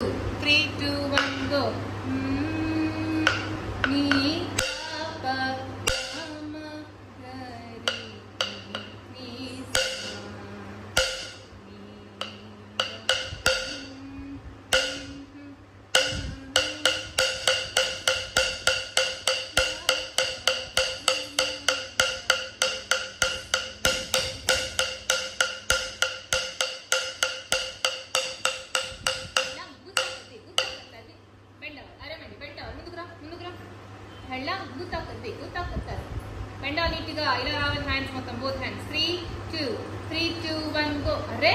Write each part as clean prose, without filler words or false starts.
3, 2, 1, go. Ni pa pa ma ga ri ni sa ni హెళ్ళ గుత్తాకత్తి గుత్తాకత్తారు బెండా నీట్గా ఇలా రావాలి hands మొత్తం బోత్ హ్యాండ్స్ 3, 2, 1 గో అరే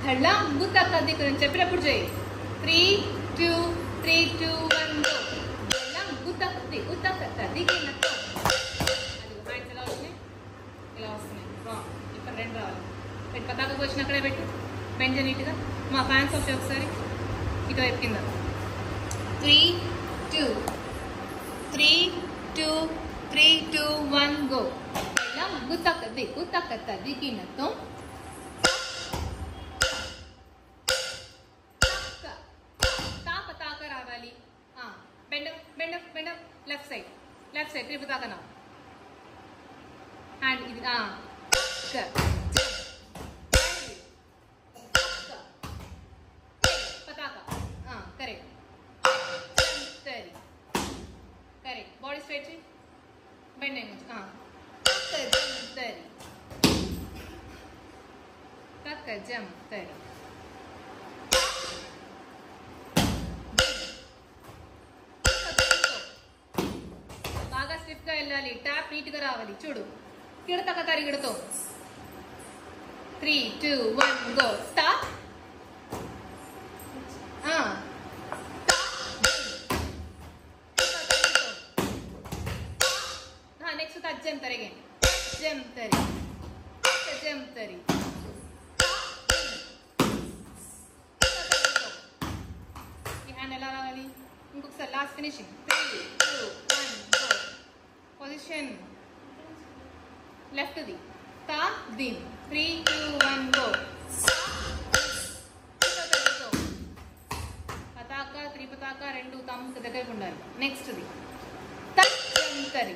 హెళ్ళ గుత్తాకత్తి నేను చెప్పినప్పుడు చేయి 3, 2, 1 గో హెళ్ళ గుత్తాకత్తి గుత్తాకత్తారు దిగి నట్టు అది హ్యాండ్స్ ఎలా వస్తున్నాయి ఇలా వస్తున్నాయి ఇక్కడ రెండు రావాలి పెట్టి పతాక వచ్చిన అక్కడే పెట్టు బెండ నీట్గా మా ఫ్యాన్స్ వచ్చి ఒకసారి ఇక్కడ కింద 3, 2, 1 go. Pehla gutakka dikinatto. Ta pataka ravali. Bend up. Left side. Three pataka now. And idi pataka. Correct. Correct. Body straight. Bend and Taka jump. బాగా స్టిఫ్ గా వెళ్ళాలి ట్యాప్ నీట్ గా రావాలి చూడు కిడతక తరిగిడతో 3, 2, 1 go stop next tajam tari again tajam tari ఈ hand ఎలా రావాలి ఇంకొకసారి last finishing 3, 2, 1 go position left the తా దిన్ 3, 2, 1 గో పతాక త్రిపతాక రెండు తమ్ముకు దగ్గరకు ఉండాలి next the tajam tari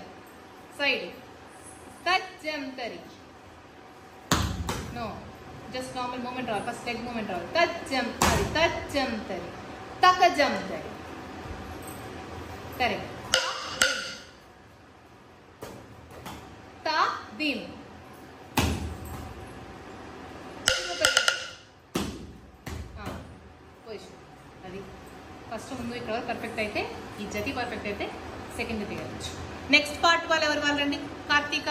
side tajam tari no just normal movement or first leg movement or tajam tari takajam tari correct ta dim position అది first ముందు ఇక్కడ perfect అయితే ఈ జతి పర్ఫెక్ట్ అయితే సెకండ్ తీయచ్చు నెక్స్ట్ పార్ట్ వాళ్ళు ఎవరు వాళ్ళు రండి కార్తీక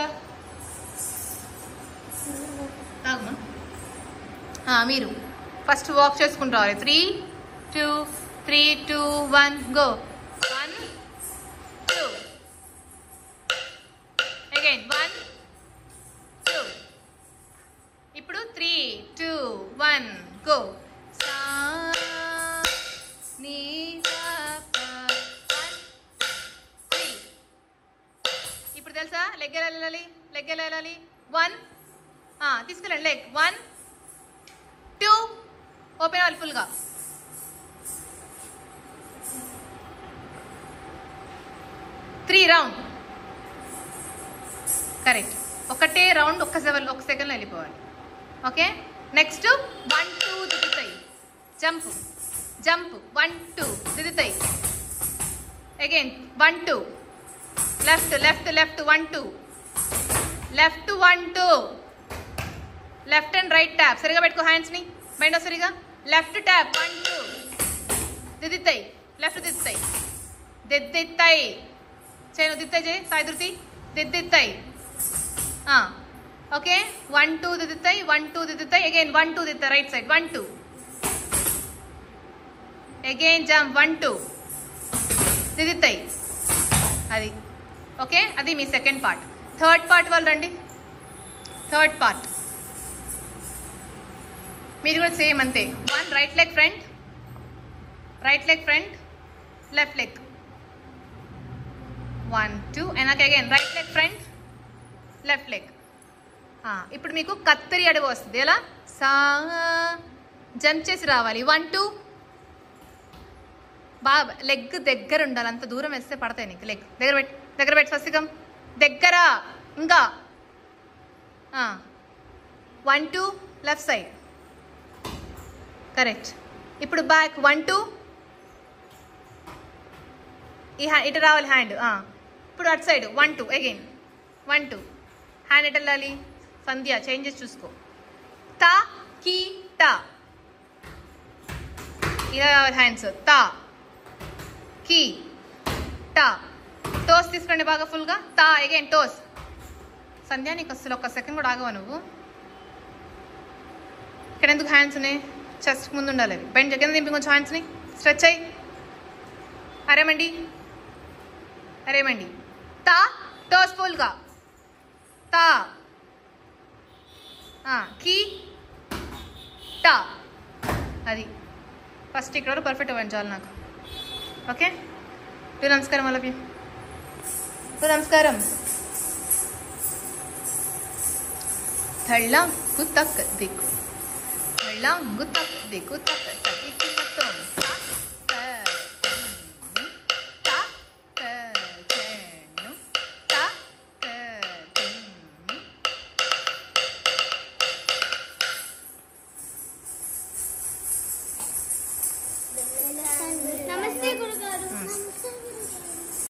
మీరు ఫస్ట్ వాక్ చేసుకుంటూ రావాలి 3, 2, 1 గో 1, 2 అగైన్ 1, 2 ఇప్పుడు 3, 2, 1 గో సా నీ తెలుసా లెగ్ ఎలా వెళ్ళాలి 1 తీసుకెళ్ళండి లెగ్ 1, 2 ఓపెన్ అవ్వాలి ఫుల్గా 3 రౌండ్ కరెక్ట్ ఒకటే రౌండ్ ఒక సెకండ్లో వెళ్ళిపోవాలి ఓకే నెక్స్ట్ 1, 2 దిగుతాయి జంప్ 1, 2 దిగుతాయి again 1, 2 left 1, 2 left 1, 2 left and right tap సరిగా పెట్టుకో హ్యాండ్స్ ని మైండ్ సరిగా లెఫ్ట్ ట్యాప్ 1, 2 దిద్దితాయి లెఫ్ట్ దిద్దితాయి చేయను దిద్దితాయి చేయి సాయి ధృతి దిద్దితాయి ఓకే 1, 2 దిద్దితాయి 1, 2 దిద్దితాయి అగైన్ 1, 2 దిద్దితాయి రైట్ సైడ్ 1, 2 అగైన్ జంప్ 1, 2 దిద్దితాయి అది ఓకే అది మీ సెకండ్ పార్ట్ థర్డ్ పార్ట్ వాళ్ళు రండి థర్డ్ పార్ట్ మీరు కూడా సేమ్ అంతే 1 right leg front left leg 1, 2 and again right leg front left leg ఇప్పుడు మీకు కత్తరి అడుగు వస్తుంది ఎలా సా జంప్ చేసి రావాలి 1, 2 బాగా లెగ్ దగ్గర ఉండాలి, అంత దూరం వేస్తే పడతాయి నీకు. లెగ్ దగ్గర పెట్టి స్వస్తికం దగ్గర. ఇంకా 1 2 లెఫ్ట్ సైడ్ కరెక్ట్. ఇప్పుడు బ్యాక్ 1 2 ఈ ఇటు రావాలి హ్యాండ్. ఇప్పుడు అటు సైడ్ 1 2 అగైన్ 1 2 హ్యాండ్ ఎటు వెళ్ళాలి సంధ్య చేంజెస్ చూసుకో. తా కీ టా ఇలా రావాలి హ్యాండ్స్. తా కీ టా. టోస్ తీసుకోండి బాగా ఫుల్గా. తా అగైన్ టోస్. సంధ్య నీకు అసలు ఒక్క సెకండ్ కూడా ఆగవా నువ్వు? ఇక్కడ ఎందుకు హ్యాండ్స్ ఉన్నాయి? చెస్ట్ ముందు ఉండాలి. అవి బెండ్ కింద దింపి కొంచెం హ్యాండ్స్ని స్ట్రెచ్ అయ్యి అరేమండి తా టోస్ ఫుల్గా. తా కీ టా. అది ఫస్ట్ ఇక్కడ వరకు పర్ఫెక్ట్ అవ్వండి చాలు నాకు. ఓకే టూ నమస్కారం వాళ్ళకి. టూ నమస్కారం. థళ్ళ గుత్తక్ దిక్కు థళ్ళ గుత్తక్ దిక్కు తక్ తకి